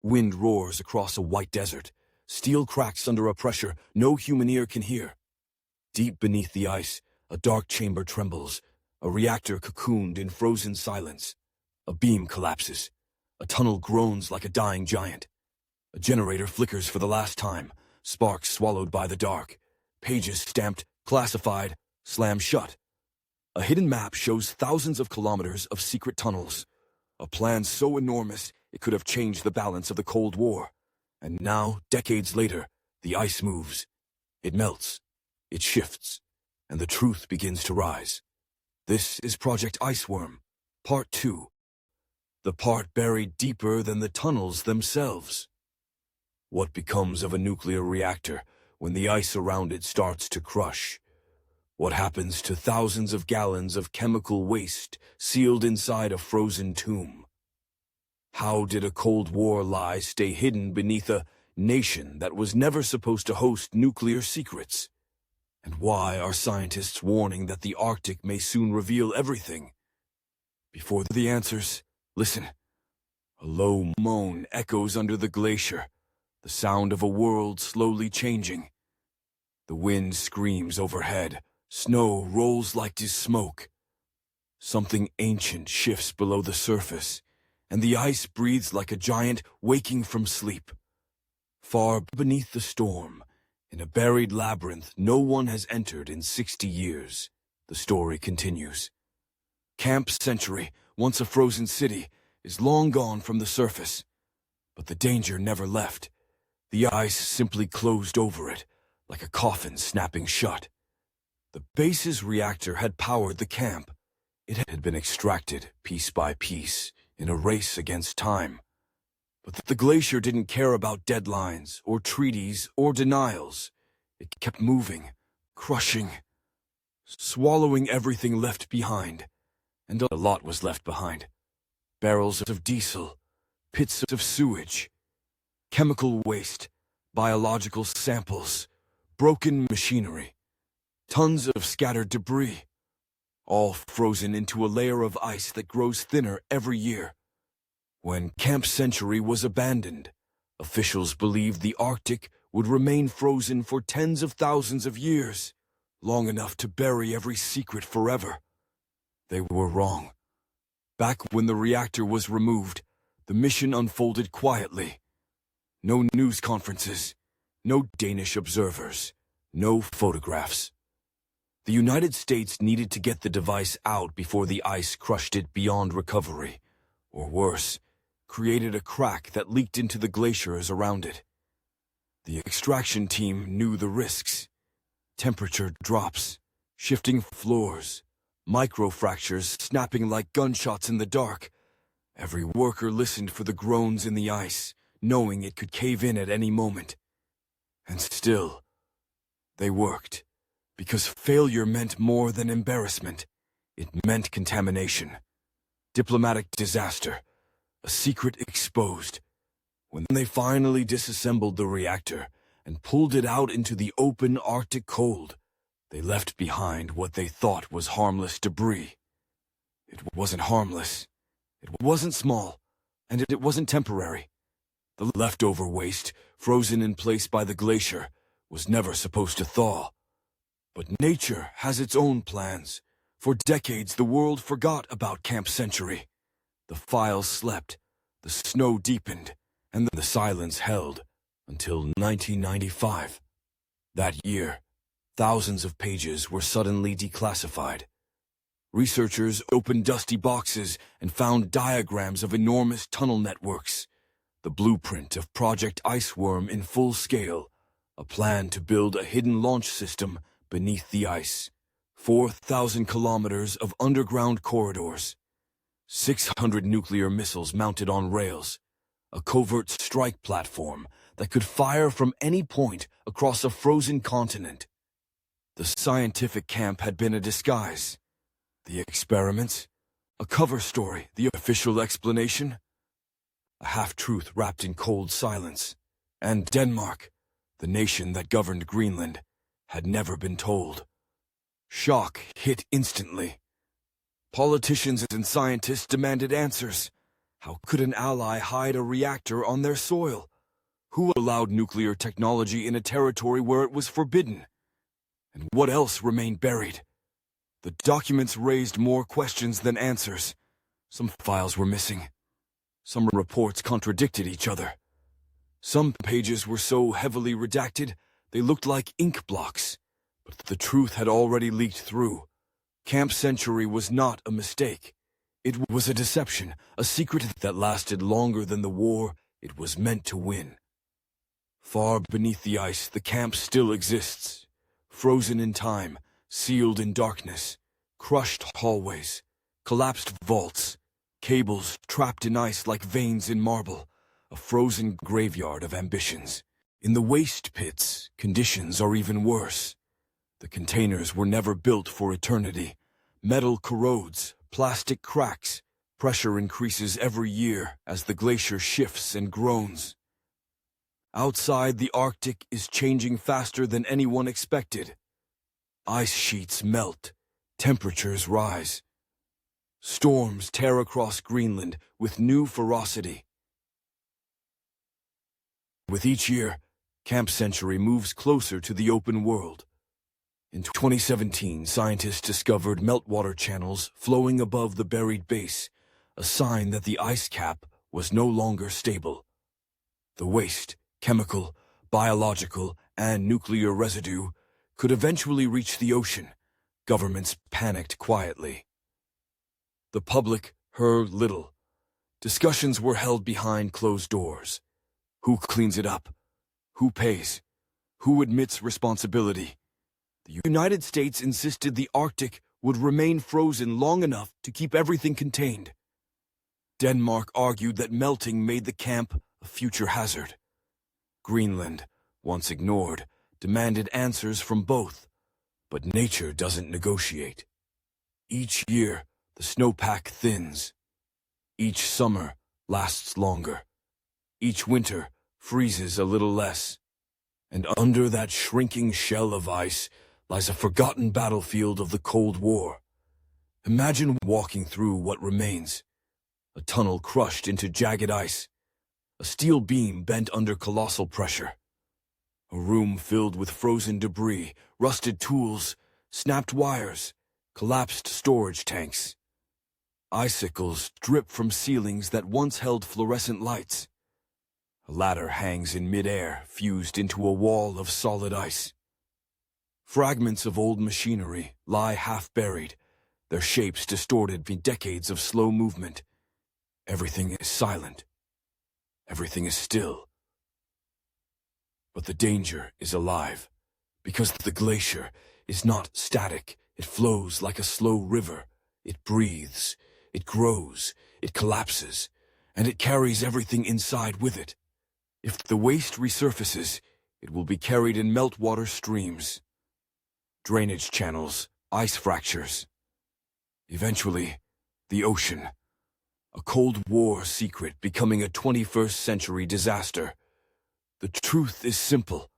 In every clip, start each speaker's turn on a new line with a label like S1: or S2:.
S1: Wind roars across a white desert. Steel cracks under a pressure no human ear can hear. Deep beneath the ice, a dark chamber trembles, a reactor cocooned in frozen silence. A beam collapses. A tunnel groans like a dying giant. A generator flickers for the last time, sparks swallowed by the dark. Pages stamped, classified, slam shut. A hidden map shows thousands of kilometers of secret tunnels. A plan so enormous it could have changed the balance of the Cold War. And now, decades later, the ice moves. It melts. It shifts. And the truth begins to rise. This is Project Iceworm, Part 2. The part buried deeper than the tunnels themselves. What becomes of a nuclear reactor when the ice around it starts to crush? What happens to thousands of gallons of chemical waste sealed inside a frozen tomb? How did a Cold War lie stay hidden beneath a nation that was never supposed to host nuclear secrets? And why are scientists warning that the Arctic may soon reveal everything? Before the answers, listen. A low moan echoes under the glacier, the sound of a world slowly changing. The wind screams overhead, snow rolls like smoke. Something ancient shifts below the surface, and the ice breathes like a giant waking from sleep. Far beneath the storm, in a buried labyrinth no one has entered in 60 years, the story continues. Camp Century, once a frozen city, is long gone from the surface. But the danger never left. The ice simply closed over it, like a coffin snapping shut. The base's reactor had powered the camp. It had been extracted, piece by piece, in a race against time. But the glacier didn't care about deadlines, or treaties, or denials. It kept moving, crushing, swallowing everything left behind. And a lot was left behind. Barrels of diesel, pits of sewage, chemical waste, biological samples, broken machinery, tons of scattered debris, all frozen into a layer of ice that grows thinner every year. When Camp Century was abandoned, officials believed the Arctic would remain frozen for tens of thousands of years, long enough to bury every secret forever. They were wrong. Back when the reactor was removed, the mission unfolded quietly. No news conferences, no Danish observers, no photographs. The United States needed to get the device out before the ice crushed it beyond recovery, or worse, created a crack that leaked into the glaciers around it. The extraction team knew the risks. Temperature drops, shifting floors, microfractures snapping like gunshots in the dark. Every worker listened for the groans in the ice, knowing it could cave in at any moment. And still, they worked, because failure meant more than embarrassment. It meant contamination, diplomatic disaster, a secret exposed. When they finally disassembled the reactor and pulled it out into the open Arctic cold, they left behind what they thought was harmless debris. It wasn't harmless. It wasn't small. And it wasn't temporary. The leftover waste, frozen in place by the glacier, was never supposed to thaw. But nature has its own plans. For decades, the world forgot about Camp Century. The files slept, the snow deepened, and the silence held until 1995. That year, thousands of pages were suddenly declassified. Researchers opened dusty boxes and found diagrams of enormous tunnel networks, the blueprint of Project Iceworm in full scale, a plan to build a hidden launch system beneath the ice, 4,000 kilometers of underground corridors, 600 nuclear missiles mounted on rails, a covert strike platform that could fire from any point across a frozen continent. The scientific camp had been a disguise. The experiments, a cover story, the official explanation, a half-truth wrapped in cold silence. And Denmark, the nation that governed Greenland, had never been told. Shock hit instantly. Politicians and scientists demanded answers. How could an ally hide a reactor on their soil? Who allowed nuclear technology in a territory where it was forbidden? And what else remained buried? The documents raised more questions than answers. Some files were missing. Some reports contradicted each other. Some pages were so heavily redacted, they looked like ink blocks. But the truth had already leaked through. Camp Century was not a mistake. It was a deception, a secret that lasted longer than the war it was meant to win. Far beneath the ice, the camp still exists. Frozen in time, sealed in darkness, crushed hallways, collapsed vaults, cables trapped in ice like veins in marble, a frozen graveyard of ambitions. In the waste pits, conditions are even worse. The containers were never built for eternity. Metal corrodes, plastic cracks, pressure increases every year as the glacier shifts and groans. Outside, the Arctic is changing faster than anyone expected. Ice sheets melt, temperatures rise. Storms tear across Greenland with new ferocity. With each year, Camp Century moves closer to the open world. In 2017, scientists discovered meltwater channels flowing above the buried base, a sign that the ice cap was no longer stable. The waste, chemical, biological, and nuclear residue could eventually reach the ocean. Governments panicked quietly. The public heard little. Discussions were held behind closed doors. Who cleans it up? Who pays? Who admits responsibility? The United States insisted the Arctic would remain frozen long enough to keep everything contained. Denmark argued that melting made the camp a future hazard. Greenland, once ignored, demanded answers from both. But nature doesn't negotiate. Each year, the snowpack thins. Each summer lasts longer. Each winter freezes a little less. And under that shrinking shell of ice lies a forgotten battlefield of the Cold War. Imagine walking through what remains. A tunnel crushed into jagged ice. A steel beam bent under colossal pressure. A room filled with frozen debris, rusted tools, snapped wires, collapsed storage tanks. Icicles drip from ceilings that once held fluorescent lights. A ladder hangs in midair, fused into a wall of solid ice. Fragments of old machinery lie half-buried, their shapes distorted by decades of slow movement. Everything is silent. Everything is still. But the danger is alive, because the glacier is not static. It flows like a slow river. It breathes, it grows, it collapses, and it carries everything inside with it. If the waste resurfaces, it will be carried in meltwater streams, drainage channels, ice fractures. Eventually, the ocean. A Cold War secret becoming a 21st century disaster. The truth is simple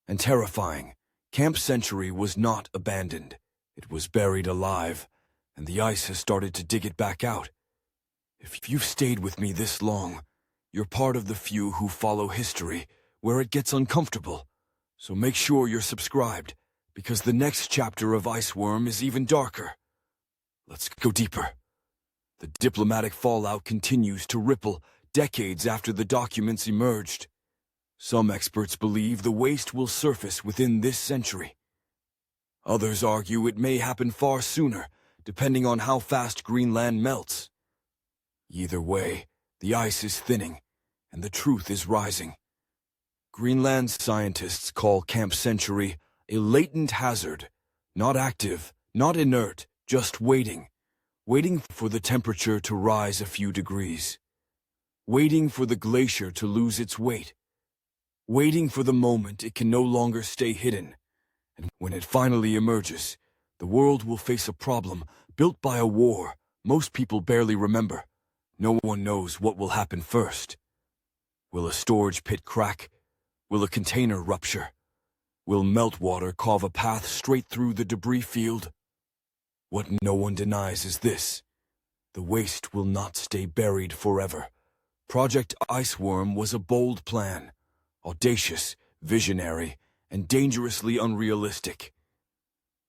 S1: and terrifying. Camp Century was not abandoned. It was buried alive, and the ice has started to dig it back out. If you've stayed with me this long, you're part of the few who follow history where it gets uncomfortable. So make sure you're subscribed, because the next chapter of Iceworm is even darker. Let's go deeper. The diplomatic fallout continues to ripple decades after the documents emerged. Some experts believe the waste will surface within this century. Others argue it may happen far sooner, depending on how fast Greenland melts. Either way, the ice is thinning, and the truth is rising. Greenland scientists call Camp Century a latent hazard, not active, not inert, just waiting. Waiting for the temperature to rise a few degrees. Waiting for the glacier to lose its weight. Waiting for the moment it can no longer stay hidden. And when it finally emerges, the world will face a problem built by a war most people barely remember. No one knows what will happen first. Will a storage pit crack? Will a container rupture? Will meltwater carve a path straight through the debris field? What no one denies is this. The waste will not stay buried forever. Project Iceworm was a bold plan, audacious, visionary, and dangerously unrealistic.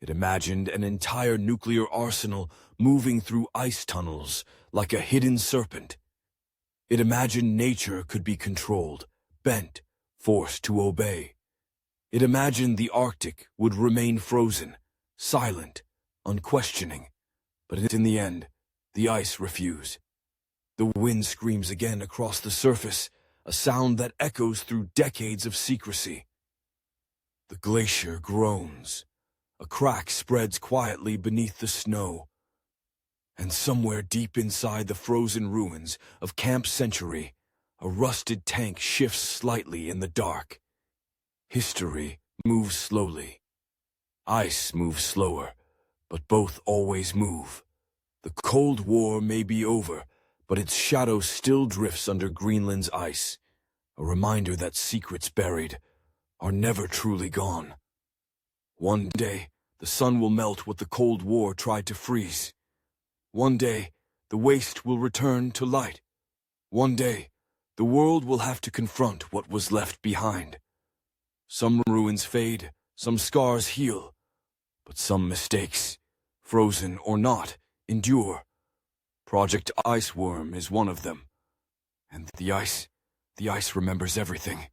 S1: It imagined an entire nuclear arsenal moving through ice tunnels like a hidden serpent. It imagined nature could be controlled, bent, forced to obey. It imagined the Arctic would remain frozen, silent, unquestioning. But in the end, the ice refused. The wind screams again across the surface, a sound that echoes through decades of secrecy. The glacier groans. A crack spreads quietly beneath the snow. And somewhere deep inside the frozen ruins of Camp Century, a rusted tank shifts slightly in the dark. History moves slowly. Ice moves slower, but both always move. The Cold War may be over, but its shadow still drifts under Greenland's ice, a reminder that secrets buried are never truly gone. One day, the sun will melt what the Cold War tried to freeze. One day, the waste will return to light. One day, the world will have to confront what was left behind. Some ruins fade, some scars heal, but some mistakes, frozen or not, endure. Project Iceworm is one of them. And the ice remembers everything.